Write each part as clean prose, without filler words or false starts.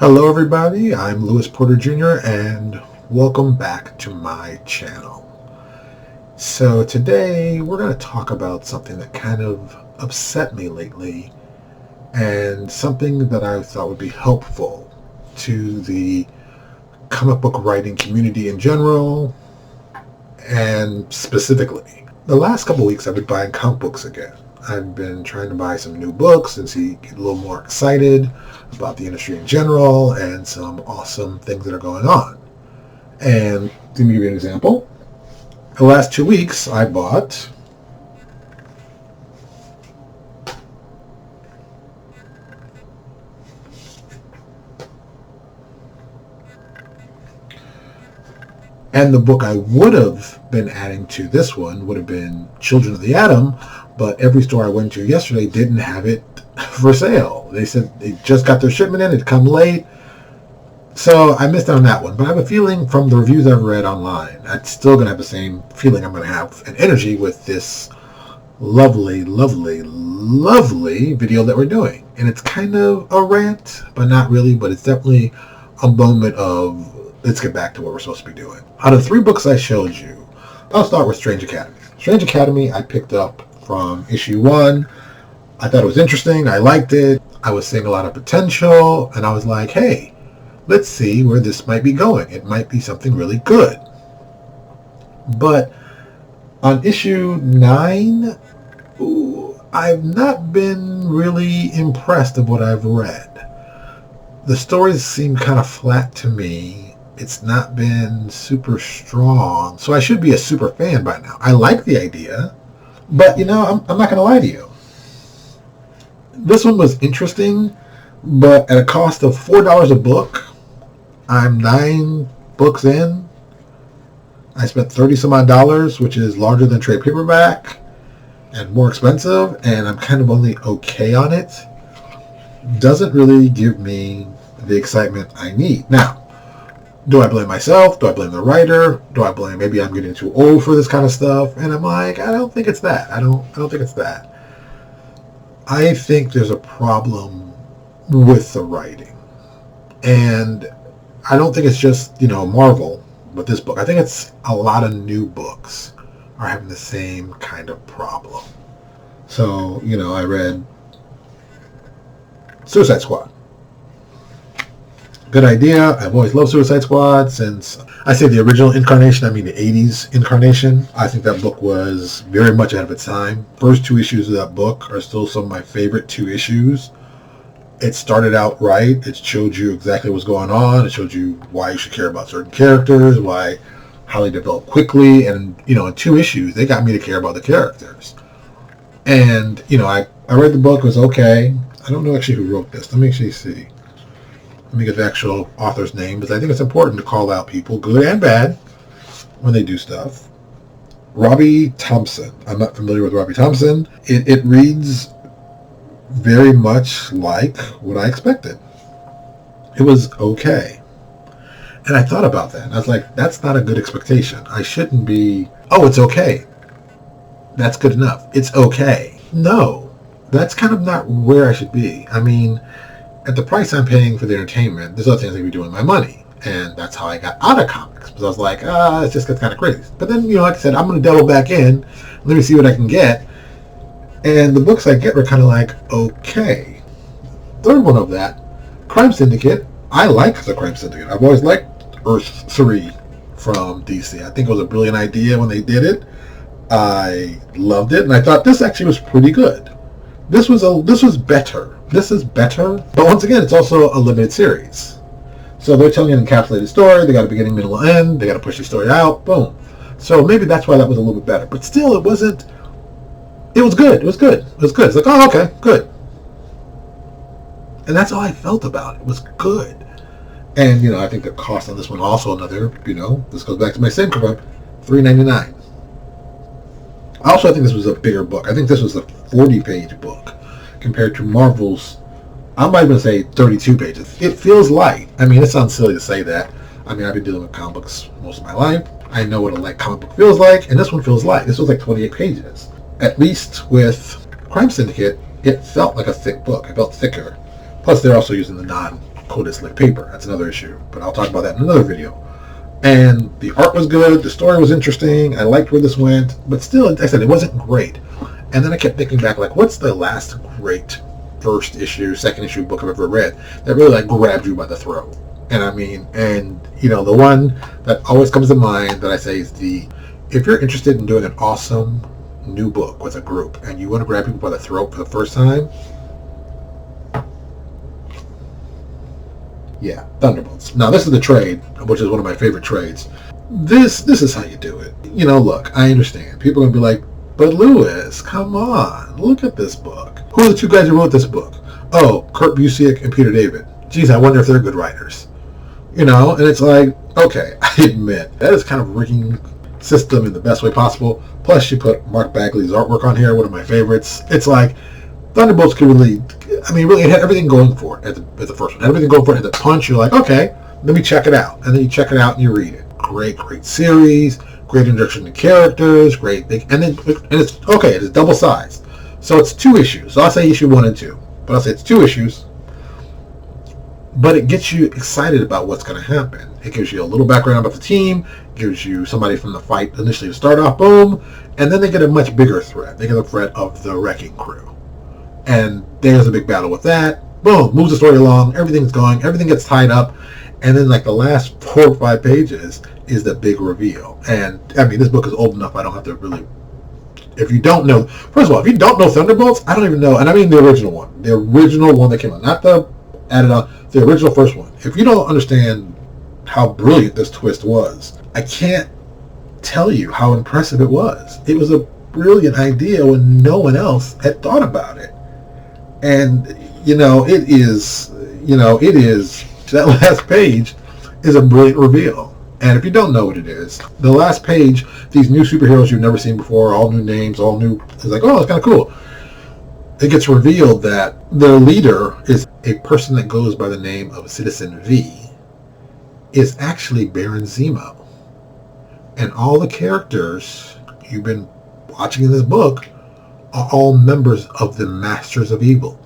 Hello everybody, I'm Lewis Porter Jr. and welcome back to my channel. So today we're going to talk about something that kind of upset me lately and something that I thought would be helpful to the comic book writing community in general and specifically. The last couple weeks I've been buying comic books again. I've been trying to buy some new books and get a little more excited about the industry in general and some awesome things that are going on. And to give you an example, the last 2 weeks I bought and the book I would have been adding to this one would have been Children of the Atom, but every store I went to yesterday didn't have it for sale. They said they just got their shipment in, it'd come late. So I missed out on that one. But I have a feeling from the reviews I've read online, I'm still going to have the same feeling I'm going to have and energy with this lovely, lovely, lovely video that we're doing. And it's kind of a rant, but not really, but it's definitely a moment of let's get back to what we're supposed to be doing. Out of 3 books I showed you, I'll start with Strange Academy. Strange Academy I picked up from issue 1. I thought it was interesting. I liked it. I was seeing a lot of potential, and I was like, hey, let's see where this might be going. It might be something really good. But on issue 9, I've not been really impressed of what I've read. The stories seem kind of flat to me. It's not been super strong, so I should be a super fan by now. I like the idea, but I'm not going to lie to you. This one was interesting, but at a cost of $4 a book, I'm 9 books in. I spent $30 some odd, which is larger than trade paperback and more expensive, and I'm kind of only okay on it. Doesn't really give me the excitement I need. Now, do I blame myself? Do I blame the writer? Do I blame maybe I'm getting too old for this kind of stuff? And I'm like, I don't think it's that. I don't think it's that. I think there's a problem with the writing. And I don't think it's just, Marvel, but this book. I think it's a lot of new books are having the same kind of problem. So, I read Suicide Squad. Good idea. I've always loved Suicide Squad since, I say the original incarnation, I mean the 80s incarnation. I think that book was very much ahead of its time. First 2 issues of that book are still some of my favorite 2 issues. It started out right. It showed you exactly what's going on. It showed you why you should care about certain characters, how they develop quickly. And, in 2 issues, they got me to care about the characters. And, I read the book. It was okay. I don't know actually who wrote this. Let me actually see. Let me get the actual author's name, because I think it's important to call out people, good and bad, when they do stuff. Robbie Thompson. I'm not familiar with Robbie Thompson. It reads very much like what I expected. It was okay. And I thought about that. And I was like, that's not a good expectation. I shouldn't be, it's okay. That's good enough. It's okay. No, that's kind of not where I should be. I mean, at the price I'm paying for the entertainment, there's other things I could be doing with my money. And that's how I got out of comics. Because I was like, it just gets kind of crazy. But then, like I said, I'm going to delve back in. Let me see what I can get. And the books I get were kind of like, okay. Third one of that, Crime Syndicate. I like the Crime Syndicate. I've always liked Earth 3 from DC. I think it was a brilliant idea when they did it. I loved it. And I thought this actually was pretty good. This was better. This is better. But once again, it's also a limited series. So they're telling an encapsulated story. They got a beginning, middle, and end. They got to push the story out. Boom. So maybe that's why that was a little bit better. But still, it wasn't. It was good. It was good. It was good. It's like, oh, okay, good. And that's all I felt about it. It was good. And, I think the cost on this one also another, this goes back to my same cover, $3.99. I think this was a bigger book. I think this was a 40-page book compared to Marvel's, I might even say 32 pages. It feels light. I mean, it sounds silly to say that. I mean, I've been dealing with comic books most of my life. I know what a light comic book feels like, and this one feels light. This was like 28 pages. At least with Crime Syndicate, it felt like a thick book. It felt thicker. Plus, they're also using the Cold Slick Paper. That's another issue, but I'll talk about that in another video. And the art was good, the story was interesting, I liked where this went, but still, like I said, it wasn't great. And then I kept thinking back, like, what's the last great first issue, second issue book I've ever read that really like grabbed you by the throat? And I mean, and you know, the one that always comes to mind that I say is if you're interested in doing an awesome new book with a group and you want to grab people by the throat for the first time, yeah, Thunderbolts. Now this is the trade, which is one of my favorite trades. This is how you do it. You know, look, I understand. People are going to be like, but Lewis, come on, look at this book. Who are the two guys who wrote this book? Oh, Kurt Busiek and Peter David. Geez, I wonder if they're good writers. You know, and it's like, okay, I admit, that is kind of rigging system in the best way possible. Plus, you put Mark Bagley's artwork on here, one of my favorites. It's like, Thunderbolts could really, I mean, really, it had everything going for it at the first one. It had everything going for it at the punch. You're like, okay, let me check it out. And then you check it out and you read it. Great series, great introduction to characters, great big, and it's, okay, it's double sized. So it's 2 issues. So I'll say issue 1 and 2. But I'll say it's 2 issues. But it gets you excited about what's going to happen. It gives you a little background about the team, gives you somebody from the fight initially to start off, boom, and then they get a much bigger threat. They get the threat of the Wrecking Crew. And there's a big battle with that. Boom, moves the story along, everything's going, everything gets tied up, and then like the last 4 or 5 pages is the big reveal. And I mean, this book is old enough, I don't have to really, if you don't know, first of all, if you don't know Thunderbolts, I don't even know, and I mean the original one that came out, not the added on, the original first one. If you don't understand how brilliant this twist was, I can't tell you how impressive it was. It was a brilliant idea when no one else had thought about it. And, it is, that last page is a brilliant reveal. And if you don't know what it is, the last page, these new superheroes you've never seen before, all new names, all new, it's like, oh, it's kind of cool. It gets revealed that their leader is a person that goes by the name of Citizen V, is actually Baron Zemo. And all the characters you've been watching in this book are all members of the Masters of Evil.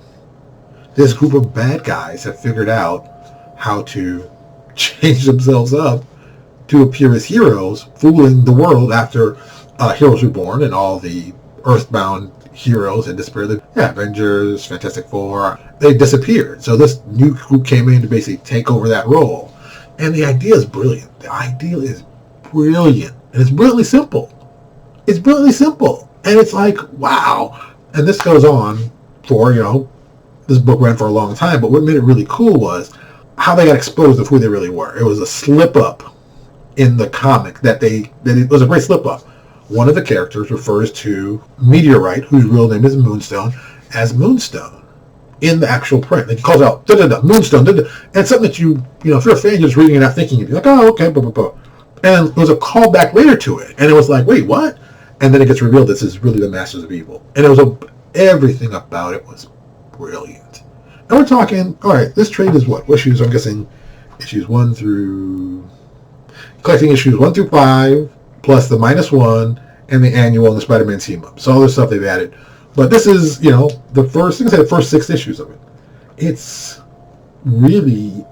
This group of bad guys have figured out how to change themselves up to appear as heroes, fooling the world after Heroes Reborn and all the Earthbound heroes had disappeared. Yeah, Avengers, Fantastic Four, they disappeared. So this new group came in to basically take over that role. And the idea is brilliant. The idea is brilliant. And it's brilliantly simple. It's brilliantly simple. And it's like, wow. And this goes on for, this book ran for a long time, but what made it really cool was how they got exposed of who they really were. It was a slip-up in the comic that it was a great slip-up. One of the characters refers to Meteorite, whose real name is Moonstone, as Moonstone in the actual print. He calls out, Moonstone, and it's something that if you're a fan, you're just reading it, not thinking, you'd be like, oh, okay, blah, blah, blah. And there was a callback later to it, and it was like, wait, what? And then it gets revealed this is really the Masters of Evil. And it was everything about it was brilliant. And we're talking, all right, this trade is what issues? I'm guessing issues 1 through, collecting issues 1 through 5, plus the -1 and the annual and the Spider-Man team up. So all this stuff they've added. But this is, the first 6 issues of it. It's really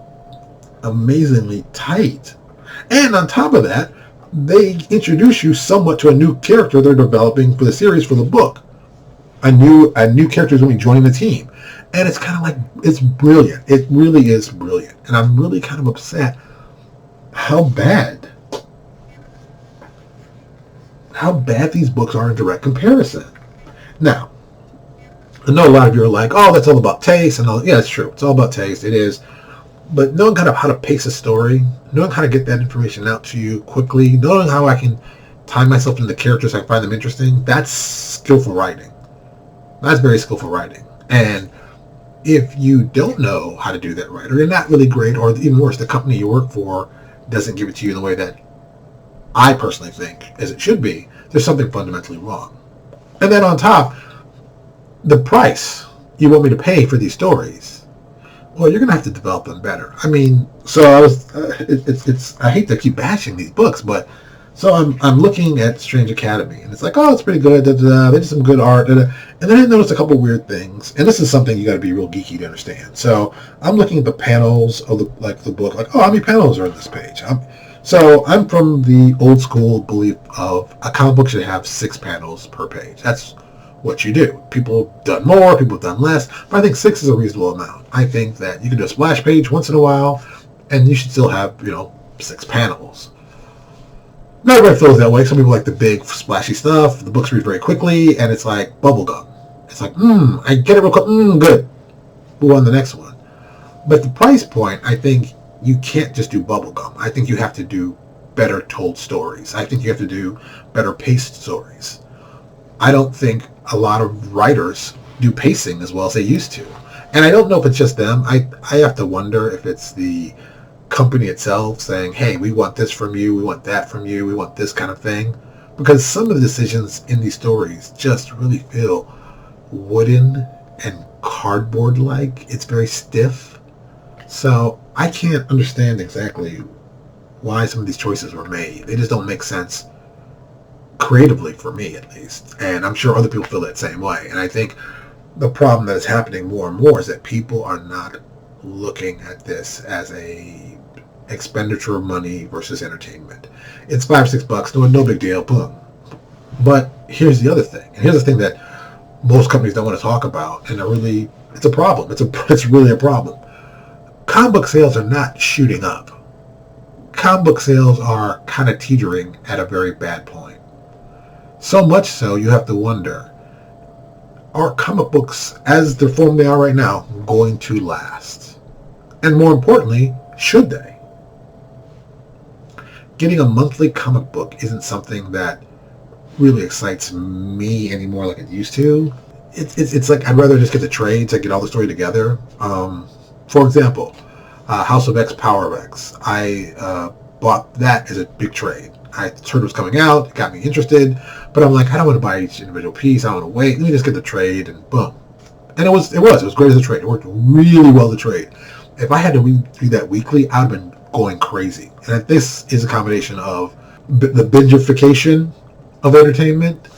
amazingly tight. And on top of that, they introduce you somewhat to a new character they're developing for the series, for the book. A new character is going to be joining the team. And it's kind of like, it's brilliant. It really is brilliant. And I'm really kind of upset how bad these books are in direct comparison. Now, I know a lot of you are like, oh, that's all about taste. And all. Yeah, it's true. It's all about taste. It is. But knowing kind of how to pace a story, knowing how to get that information out to you quickly, knowing how I can tie myself into the characters so I find them interesting, that's skillful writing. That's very skillful writing. And if you don't know how to do that right, or you're not really great, or even worse, the company you work for doesn't give it to you in the way that I personally think as it should be, there's something fundamentally wrong. And then on top, the price you want me to pay for these stories, well, you're going to have to develop them better. I mean, so I hate to keep bashing these books, but So I'm looking at Strange Academy, and it's like, oh, it's pretty good. Da, da, da. They did some good art, da, da. And then I noticed a couple weird things. And this is something you got to be real geeky to understand. So I'm looking at the panels of the book, like, oh, how many panels are on this page? I'm from the old school belief of a comic book should have 6 panels per page. That's what you do. People have done more, people have done less, but I think 6 is a reasonable amount. I think that you can do a splash page once in a while, and you should still have 6 panels. Not everybody feels that way. Some people like the big, splashy stuff. The books read very quickly, and it's like bubblegum. It's like, I get it real quick. Good. Move on to the next one. But the price point, I think you can't just do bubblegum. I think you have to do better told stories. I think you have to do better paced stories. I don't think a lot of writers do pacing as well as they used to. And I don't know if it's just them. I have to wonder if it's the company itself saying, hey, we want this from you, we want that from you, we want this kind of thing. Because some of the decisions in these stories just really feel wooden and cardboard-like. It's very stiff. So I can't understand exactly why some of these choices were made. They just don't make sense creatively, for me at least. And I'm sure other people feel that same way. And I think the problem that is happening more and more is that people are not looking at this as a expenditure of money versus entertainment. It's $5 or $6, no big deal, boom. But here's the other thing, and here's the thing that most companies don't want to talk about, and it's a problem. It's really a problem. Comic book sales are not shooting up. Comic book sales are kind of teetering at a very bad point. So much so, you have to wonder, are comic books, as the form they are right now, going to last? And more importantly, should they? Getting a monthly comic book isn't something that really excites me anymore like it used to. It's like I'd rather just get the trades, get all the story together. For example, House of X, Power of X. I bought that as a big trade. I heard it was coming out, it got me interested, but I'm like, I don't want to buy each individual piece. I don't want to wait. Let me just get the trade, and boom. And it was great as a trade. It worked really well as a trade. If I had to read that weekly, I would have been going crazy. And this is a combination of the binge-ification of entertainment,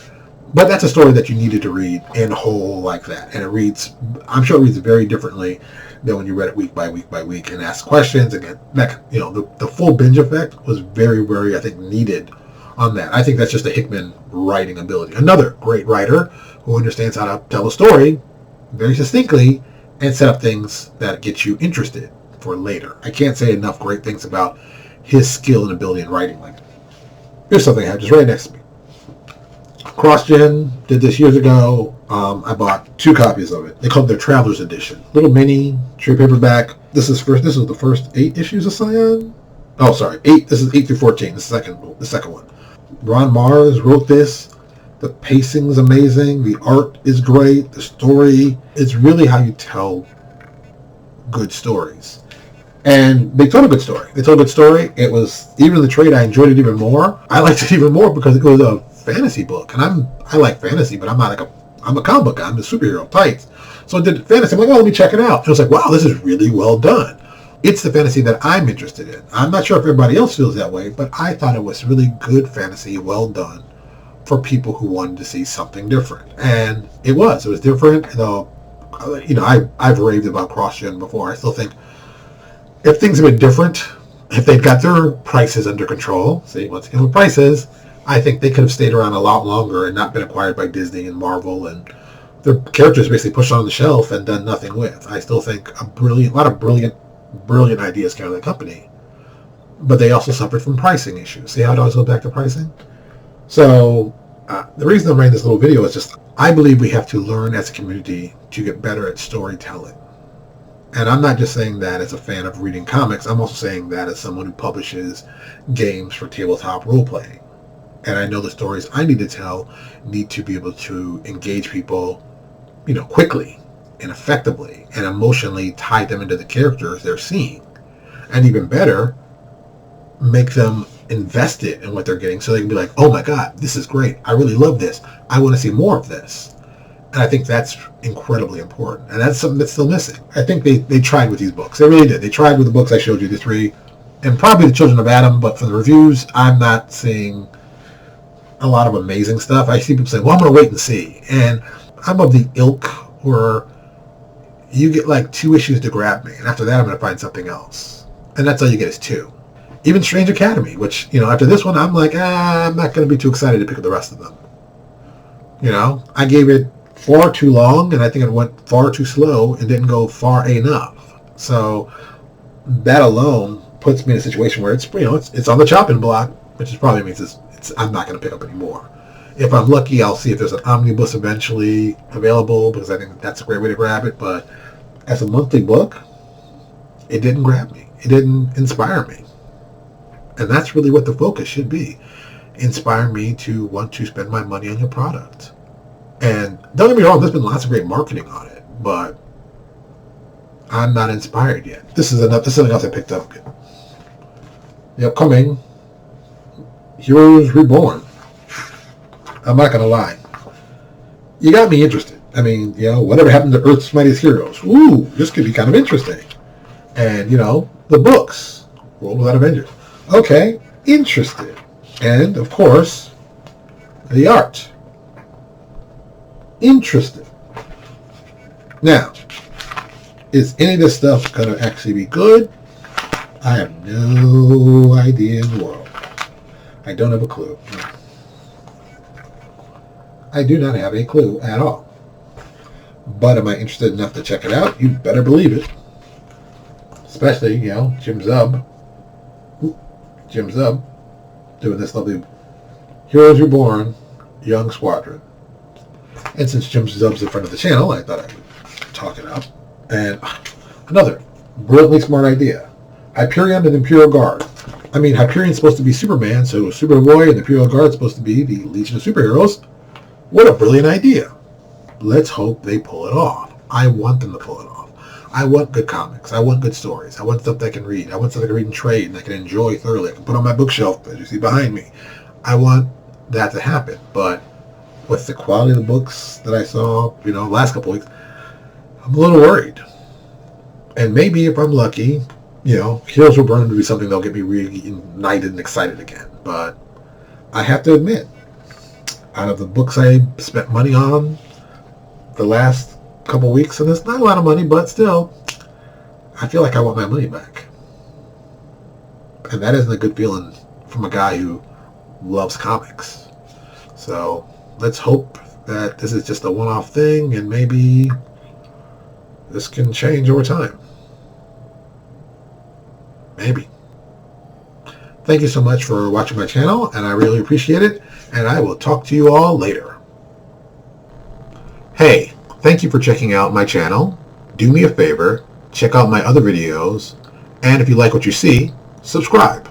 but that's a story that you needed to read in whole like that. And I'm sure it reads very differently than when you read it week by week by week and ask questions and get that, the full binge effect was very, very, I think, needed on that. I think that's just a Hickman writing ability. Another great writer who understands how to tell a story very succinctly and set up things that get you interested for later. I can't say enough great things about his skill and ability in writing like that. Here's something I have just right next to me. CrossGen did this years ago. I bought 2 copies of it. They called it their Traveler's Edition. Little mini trade paperback. This is the first 8 issues of Scion. Oh, sorry, 8. This is 8 through 14. The second one. Ron Mars wrote this. The pacing is amazing. The art is great. The story is really how you tell good stories. And they told a good story. It was, even the trade, I enjoyed it even more. I liked it even more because it was a fantasy book. And I like fantasy, but I'm a comic book guy. I'm a superhero type. So I did fantasy. I'm like, oh, let me check it out. And I was like, wow, this is really well done. It's the fantasy that I'm interested in. I'm not sure if everybody else feels that way, but I thought it was really good fantasy, well done, for people who wanted to see something different. And it was different. I've raved about CrossGen before. I still think if things had been different, if they'd got their prices under control, once again with prices, I think they could have stayed around a lot longer and not been acquired by Disney and Marvel, and their characters basically pushed on the shelf and done nothing with. I still think a lot of brilliant ideas came out of the company, but they also suffered from pricing issues. See how it always goes back to pricing? So the reason I'm writing this little video is just I believe we have to learn as a community to get better at storytelling. And I'm not just saying that as a fan of reading comics. I'm also saying that as someone who publishes games for tabletop role-playing. And I know the stories I need to tell need to be able to engage people, quickly and effectively and emotionally tie them into the characters they're seeing. And even better, make them invested in what they're getting so they can be like, oh my God, this is great. I really love this. I want to see more of this. And I think that's incredibly important. And that's something that's still missing. I think they tried with these books. They really did. They tried with the books I showed you, the 3. and probably the Children of Adam, but from the reviews, I'm not seeing a lot of amazing stuff. I see people saying, well, I'm going to wait and see. And I'm of the ilk where you get like 2 issues to grab me, and after that, I'm going to find something else. And that's all you get is 2. Even Strange Academy, which, after this one, I'm like, I'm not going to be too excited to pick up the rest of them. I gave it far too long, and I think it went far too slow and didn't go far enough. So that alone puts me in a situation where it's on the chopping block, which probably means I'm not going to pick up anymore. If I'm lucky, I'll see if there's an omnibus eventually available, because I think that's a great way to grab it. But as a monthly book, it didn't grab me. It didn't inspire me. And that's really what the focus should be. Inspire me to want to spend my money on your product. And don't get me wrong, there's been lots of great marketing on it, but I'm not inspired yet. This is something else I picked up. The upcoming Heroes Reborn. I'm not going to lie. You got me interested. I mean, whatever happened to Earth's Mightiest Heroes? Ooh, this could be kind of interesting. And, the books. World Without Avengers. Okay, interested. And, of course, the art. Interested. Now, is any of this stuff going to actually be good? I have no idea in the world. I don't have a clue. I do not have a clue at all. But am I interested enough to check it out? You better believe it. Especially, Jim Zub. Jim Zub doing this lovely Heroes Reborn Young Squadron. And since Jim Zub's in front of the channel, I thought I would talk it up. And another brilliantly smart idea. Hyperion and Imperial Guard. I mean, Hyperion's supposed to be Superman, so Superboy and the Imperial Guard is supposed to be the Legion of Superheroes. What a brilliant idea. Let's hope they pull it off. I want them to pull it off. I want good comics. I want good stories. I want stuff that I can read. I want stuff I can read and trade and I can enjoy thoroughly. I can put on my bookshelf, as you see behind me. I want that to happen. But with the quality of the books that I saw, last couple weeks, I'm a little worried. And maybe if I'm lucky, Heroes Reborn will be something that'll get me reignited and excited again. But I have to admit, out of the books I spent money on the last couple weeks, and it's not a lot of money, but still, I feel like I want my money back. And that isn't a good feeling from a guy who loves comics. So let's hope that this is just a one-off thing, and maybe this can change over time. Maybe. Thank you so much for watching my channel, and I really appreciate it, and I will talk to you all later. Hey, thank you for checking out my channel. Do me a favor, check out my other videos, and if you like what you see, subscribe.